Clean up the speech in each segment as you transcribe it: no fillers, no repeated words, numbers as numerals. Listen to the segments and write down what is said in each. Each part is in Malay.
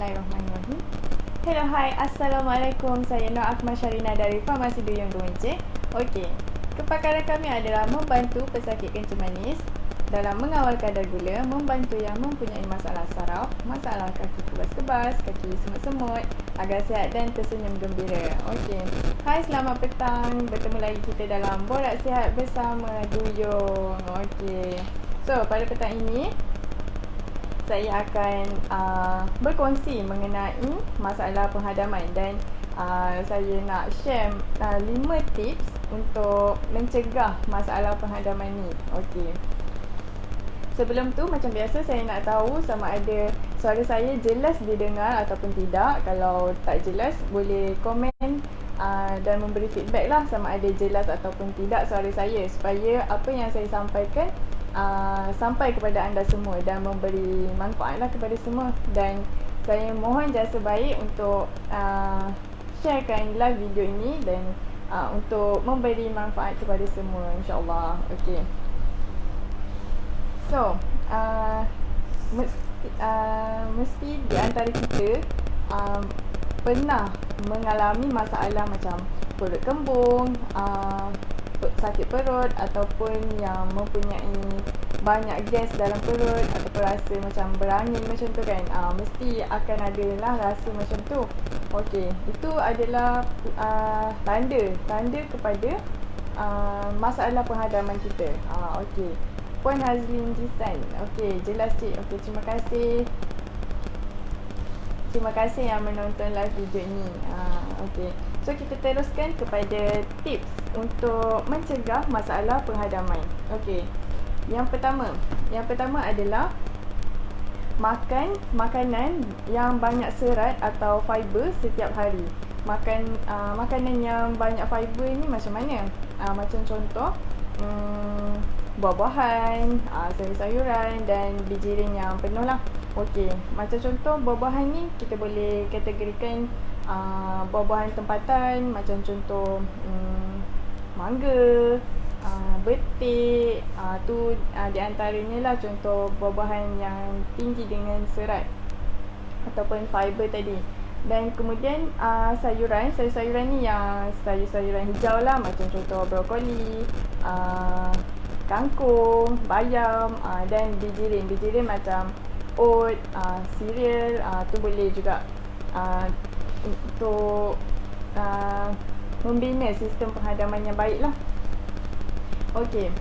Bismillahirrahmanirrahim. Hello, hai, Assalamualaikum. Saya Nur Akmal Syarina dari Farmasi Duyung Dumunce. Okey, kepakaran kami adalah membantu pesakit kencing manis dalam mengawal kadar gula, membantu yang mempunyai masalah saraf, masalah kaki kebas-kebas, kaki semut-semut agar sihat dan tersenyum gembira. Okey, hai, selamat petang. Bertemu lagi kita dalam Borak Sihat bersama Duyung. Okey, so pada petang ini saya akan berkongsi mengenai masalah penghadaman dan saya nak share 5 tips untuk mencegah masalah penghadaman ni. Okey. Sebelum tu macam biasa saya nak tahu sama ada suara saya jelas didengar ataupun tidak. Kalau tak jelas boleh komen dan memberi feedback lah sama ada jelas ataupun tidak suara saya supaya apa yang saya sampaikan sampai kepada anda semua dan memberi manfaat lah kepada semua. Dan saya mohon jasa baik untuk sharekan live video ini dan untuk memberi manfaat kepada semua, insyaAllah. Okay, so mesti di antara kita pernah mengalami masalah macam perut kembung, sakit perut ataupun yang mempunyai banyak gas dalam perut ataupun rasa macam berangin macam tu kan. Mesti akan ada lah rasa macam tu. Okey, itu adalah tanda kepada masalah penghadaman kita. Okey, Puan Hazlin Jisan. Okey, jelas cik. Okey, terima kasih. Terima kasih yang menonton live video ni. Okey, so kita teruskan kepada tips untuk mencegah masalah penghadaman. Okey, yang pertama adalah makan makanan yang banyak serat atau fiber setiap hari. Makanan yang banyak fiber ni macam mana? Macam contoh buah-buahan, sayur-sayuran dan biji ring yang penuh lah. Okey, macam contoh buah-buahan ni kita boleh kategorikan buah-buahan tempatan macam contoh mangga, betik, tu di antaranya lah contoh buah-buahan yang tinggi dengan serat ataupun fiber tadi. Dan kemudian sayur-sayuran ni yang sayur-sayuran hijau lah macam contoh brokoli, kangkung, bayam dan biji ring macam oat, cereal, tu boleh juga untuk membina sistem penghadaman yang baik lah. Okey,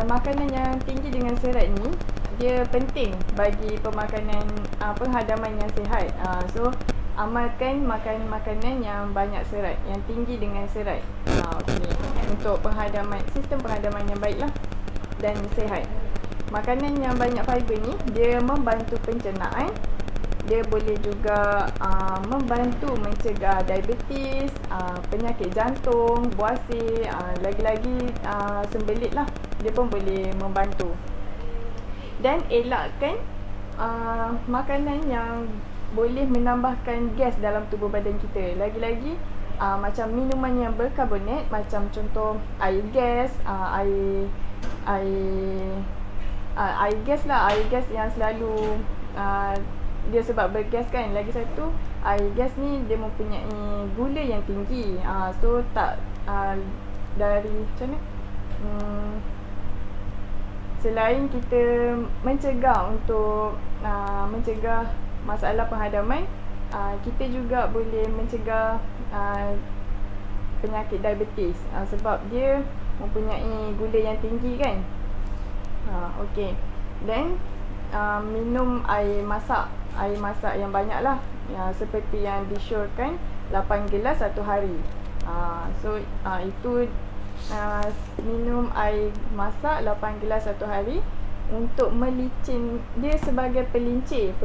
makanan yang tinggi dengan serat ni dia penting bagi penghadaman yang sihat. So amalkan makan makanan yang banyak serat, yang tinggi dengan serat. Okey, untuk sistem penghadaman yang baik lah dan sihat. Makanan yang banyak fiber ni dia membantu pencernaan. Dia boleh juga membantu mencegah diabetes, penyakit jantung, buasir, lagi-lagi sembelit lah. Dia pun boleh membantu. Dan elakkan makanan yang boleh menambahkan gas dalam tubuh badan kita. Lagi-lagi macam minuman yang berkarbonat, macam contoh air gas, air gas yang selalu dia sebab bergas kan. Lagi satu, air gas ni dia mempunyai gula yang tinggi. So tak dari macam mana? Selain kita mencegah mencegah masalah penghadaman, kita juga boleh mencegah penyakit diabetes sebab dia mempunyai gula yang tinggi kan. Okey, dan minum air masak yang banyak lah, seperti yang disyorkan 8 gelas satu hari. So itu minum air masak 8 gelas satu hari untuk melicin, dia sebagai pelincir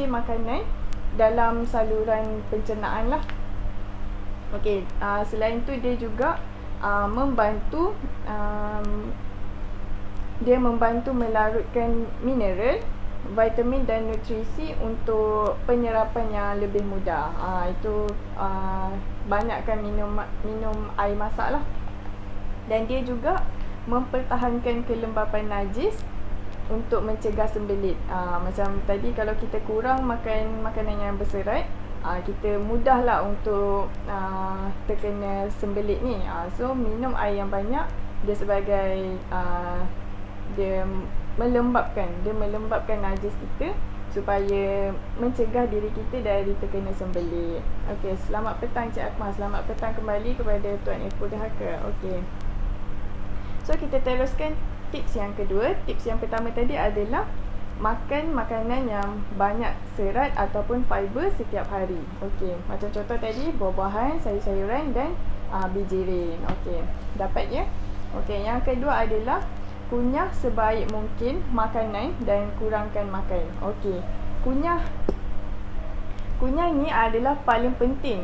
makanan dalam saluran pencernaan lah. Okey, selain tu dia juga membantu melarutkan mineral, vitamin dan nutrisi untuk penyerapan yang lebih mudah. Itu banyakkan minum air masak lah. Dan dia juga mempertahankan kelembapan najis untuk mencegah sembelit. Macam tadi kalau kita kurang makan makanan yang berserat, kita mudahlah untuk terkena sembelit ni. So minum air yang banyak, dia sebagai dia melembabkan najis kita supaya mencegah diri kita dari terkena sembelit. Okey, selamat petang Cik Akmal. Selamat petang kembali kepada Tuan Eko Dahaka. Okey. So kita teruskan tips yang kedua. Tips yang pertama tadi adalah makan makanan yang banyak serat ataupun fiber setiap hari. Okey, macam contoh tadi buah-buahan, sayur-sayuran dan bijirin. Okey, dapat ya? Okey, yang kedua adalah kunyah sebaik mungkin makanan dan kurangkan makan. Okey, kunyah ni adalah paling penting.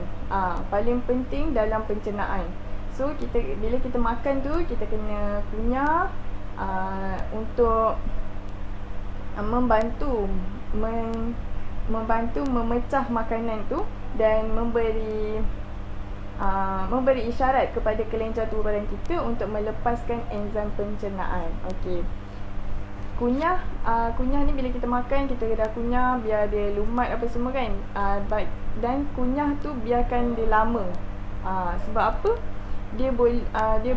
Paling penting dalam pencernaan. So bila kita makan tu, kita kena kunyah untuk membantu memecah makanan tu dan memberi isyarat kepada kelenjar tubuh badan kita untuk melepaskan enzim pencernaan. Okey. Kunyah ni bila kita makan, kita dah kunyah biar dia lumat apa semua kan. Dan kunyah tu biarkan dia lama. Sebab apa? Dia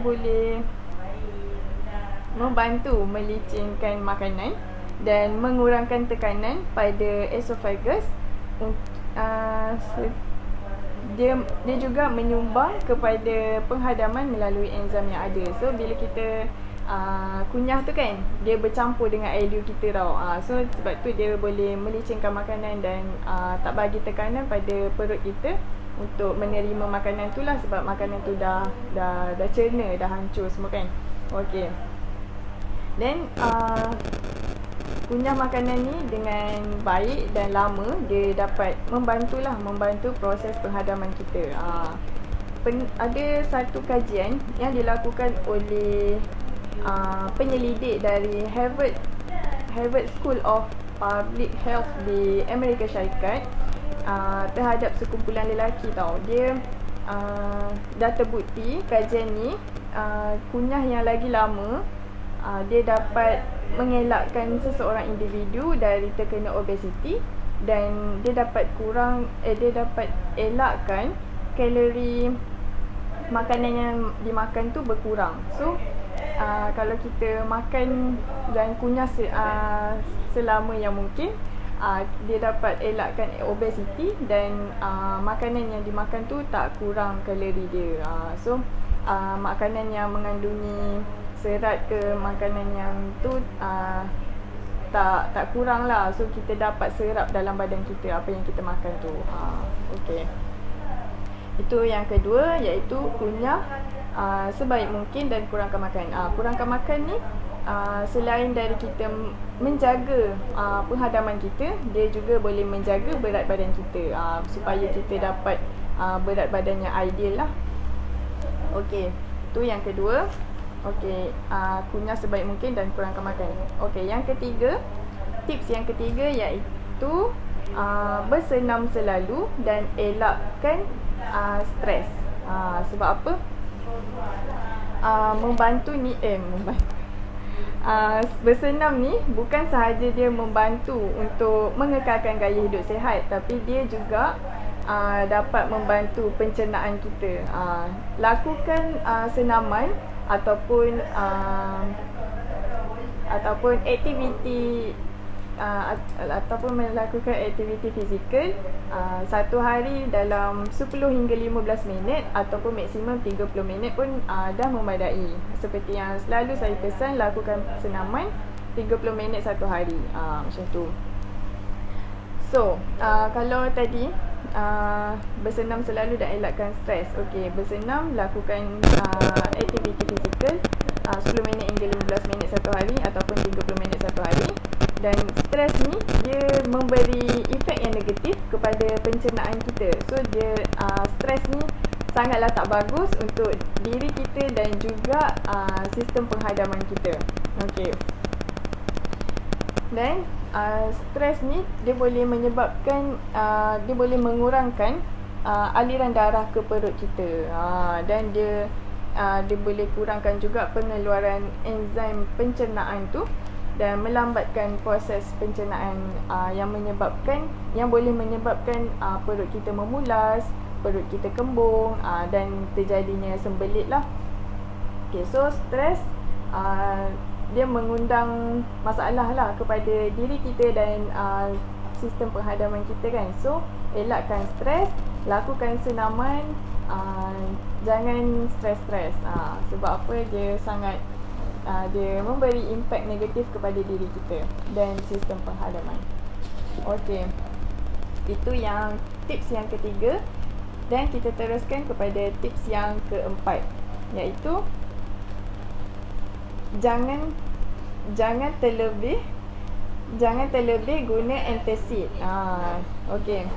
boleh membantu melicinkan makanan dan mengurangkan tekanan pada esophagus. Dia juga menyumbang kepada penghadaman melalui enzim yang ada. So bila kita kunyah tu kan, dia bercampur dengan air liur kita tau. So sebab tu dia boleh melicinkan makanan dan tak bagi tekanan pada perut kita untuk menerima makanan tu lah, sebab makanan tu dah cerna, dah hancur semua kan. Okey. Then kunyah makanan ni dengan baik dan lama, dia dapat membantu proses penghadaman kita. Ada satu kajian yang dilakukan oleh penyelidik dari Harvard School of Public Health di Amerika Syarikat terhadap sekumpulan lelaki tau. Dia dah terbukti kajian ni, kunyah yang lagi lama dia dapat mengelakkan seseorang individu dari terkena obesiti, dan dia dapat elakkan kalori makanan yang dimakan tu berkurang. So kalau kita makan dan kunyah selama yang mungkin, dia dapat elakkan obesiti dan makanan yang dimakan tu tak kurang kalori dia. So makanan yang mengandungi serat ke makanan yang tu tak kurang lah. So kita dapat serap dalam badan kita apa yang kita makan tu. Okey. Itu yang kedua, iaitu kunyah sebaik mungkin dan kurangkan makan. Kurangkan makan ni selain dari kita menjaga penghadaman kita, dia juga boleh menjaga berat badan kita, supaya kita dapat berat badan yang ideal lah. Okey, tu yang kedua. Okey, kunyah sebaik mungkin dan kurangkan makan. Okey, yang ketiga, tips yang ketiga iaitu bersenam selalu dan elakkan stres. Sebab apa? Bersenam ni bukan sahaja dia membantu untuk mengekalkan gaya hidup sihat, tapi dia juga dapat membantu pencernaan kita. Lakukan senaman ataupun aktiviti ataupun melakukan aktiviti fizikal satu hari dalam 10 hingga 15 minit ataupun maksimum 30 minit pun dah memadai. Seperti yang selalu saya pesan, lakukan senaman 30 minit satu hari, macam tu. So kalau tadi bersenam selalu dan elakkan stres. Okey, bersenam, lakukan aktiviti fizikal 10 minit hingga 15 minit satu hari ataupun 30 minit satu hari. Dan stres ni dia memberi efek yang negatif kepada pencernaan kita. So dia stres ni sangatlah tak bagus untuk diri kita dan juga sistem penghadaman kita. Okey. Dan stres ni dia boleh menyebabkan dia boleh mengurangkan aliran darah ke perut kita, dan dia boleh kurangkan juga pengeluaran enzim pencernaan tu, dan melambatkan proses pencernaan yang boleh menyebabkan perut kita memulas, perut kita kembung dan terjadinya sembelit lah. Okay, so stres dia mengundang masalah lah kepada diri kita dan sistem penghadaman kita kan. So elakkan stres, lakukan senaman, jangan stres-stres. Sebab apa? Dia memberi impak negatif kepada diri kita dan sistem penghadaman. Okey, itu yang tips yang ketiga. Dan kita teruskan kepada tips yang keempat, iaitu jangan terlebih guna antacid. Okey,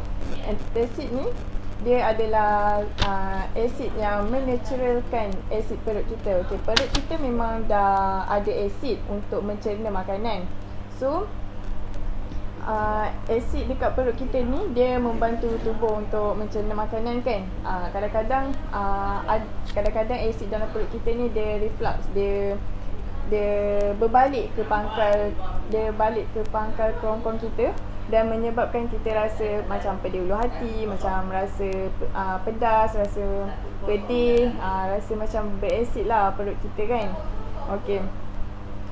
antacid ni dia adalah asid yang menaturalkan asid perut kita. Okey, perut kita memang dah ada asid untuk mencerna makanan. So asid dekat perut kita ni dia membantu tubuh untuk mencerna makanan kan. Kadang-kadang asid dalam perut kita ni dia reflux, dia berbalik ke pangkal kerongkong kita dan menyebabkan kita rasa macam pedih ulu hati, macam rasa pedas, rasa pedih, rasa macam berasid lah perut kita kan. Okey,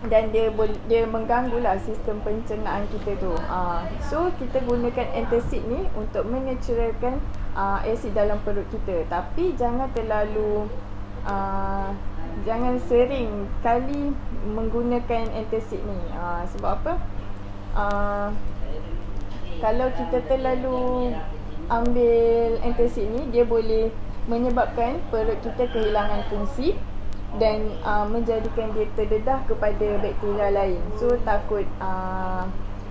dan dia mengganggulah sistem pencernaan kita tu. So kita gunakan antacid ni untuk menaturalkan asid dalam perut kita. Tapi jangan jangan sering kali menggunakan antacid ni. Sebab apa? Kalau kita terlalu ambil antacid ni, dia boleh menyebabkan perut kita kehilangan fungsi dan menjadikan dia terdedah kepada bakteria lain. So takut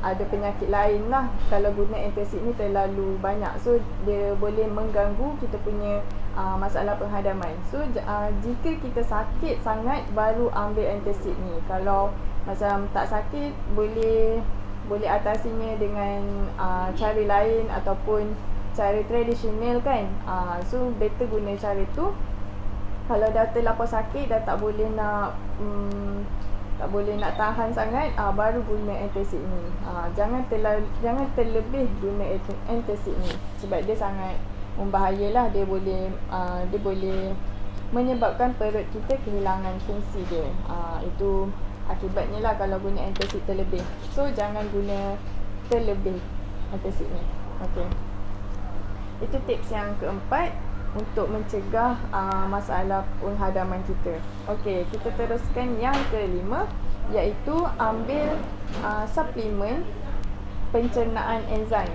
ada penyakit lain lah kalau guna antacid ni terlalu banyak. So dia boleh mengganggu kita punya masalah penghadaman. So jika kita sakit sangat baru ambil antacid ni. Kalau macam tak sakit, boleh atasinya dengan cara lain ataupun cara tradisional kan. So better guna cara tu. Kalau dah terlapor sakit, dah tak boleh nak tahan sangat, baru guna antacid ni. Jangan terlebih guna antacid ni sebab dia sangat membahayalah. Dia boleh menyebabkan perut kita kehilangan fungsi dia. Itu akibatnya lah kalau guna antacid terlebih. So jangan guna terlebih antacid ni. Okey, itu tips yang keempat untuk mencegah masalah penghadaman kita. Okey, kita teruskan yang kelima, iaitu ambil suplemen pencernaan enzim.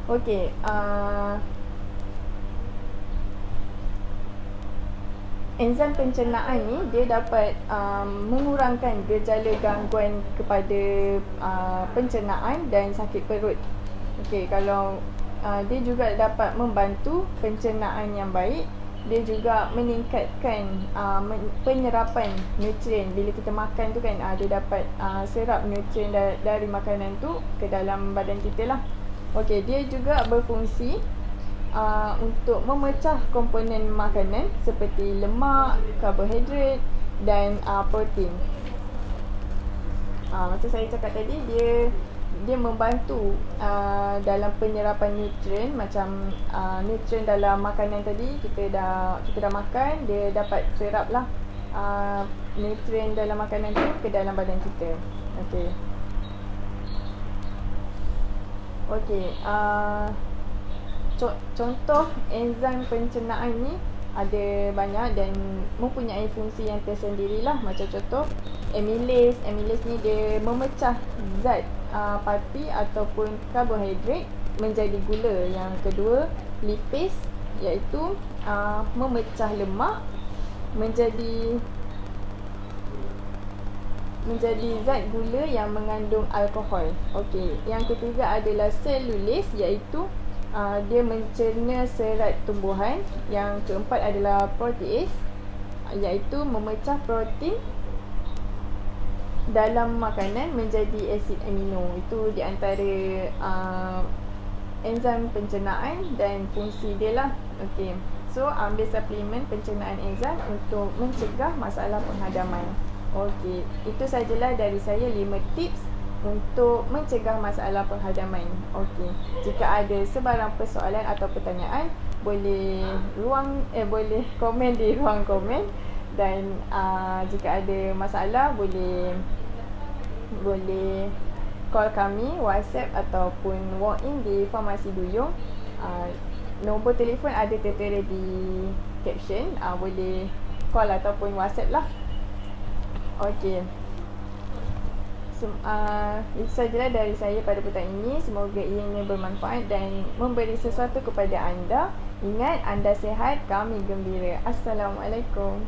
Okey, enzim pencernaan ni dia dapat mengurangkan gejala gangguan kepada pencernaan dan sakit perut. Okey, kalau dia juga dapat membantu pencernaan yang baik. Dia juga meningkatkan penyerapan nutrien. Bila kita makan tu kan, dia dapat serap nutrien dari makanan tu ke dalam badan kita lah. Okey, dia juga berfungsi untuk memecah komponen makanan seperti lemak, karbohidrat dan protein. Macam saya cakap tadi, dia membantu dalam penyerapan nutrien. Macam nutrien dalam makanan tadi, kita dah makan, dia dapat serap lah nutrien dalam makanan tu ke dalam badan kita. Okey, contoh enzim pencernaan ni ada banyak dan mempunyai fungsi yang tersendirilah. Macam contoh amylase. Amylase ni dia memecah zat parti ataupun karbohidrat menjadi gula. Yang kedua, lipase, iaitu memecah lemak menjadi zat gula yang mengandung alkohol. Okey, yang ketiga adalah selulase, iaitu dia mencerna serat tumbuhan. Yang keempat adalah protease, iaitu memecah protein dalam makanan menjadi asid amino. Itu di antara enzim pencernaan dan fungsi dia lah. Okey, So, ambil suplemen pencernaan enzim untuk mencegah masalah penghadaman. Okey, itu sajalah dari saya 5 tips untuk mencegah masalah penghadaman. Okey, jika ada sebarang persoalan atau pertanyaan, boleh boleh komen di ruang komen, dan jika ada masalah boleh call kami, WhatsApp ataupun walk in di Farmasi Duyung. Nombor telefon ada tertera di caption. Boleh call ataupun WhatsApp lah. Okey. Itu sajalah dari saya pada petang ini. Semoga ianya bermanfaat dan memberi sesuatu kepada anda. Ingat, anda sihat, kami gembira. Assalamualaikum.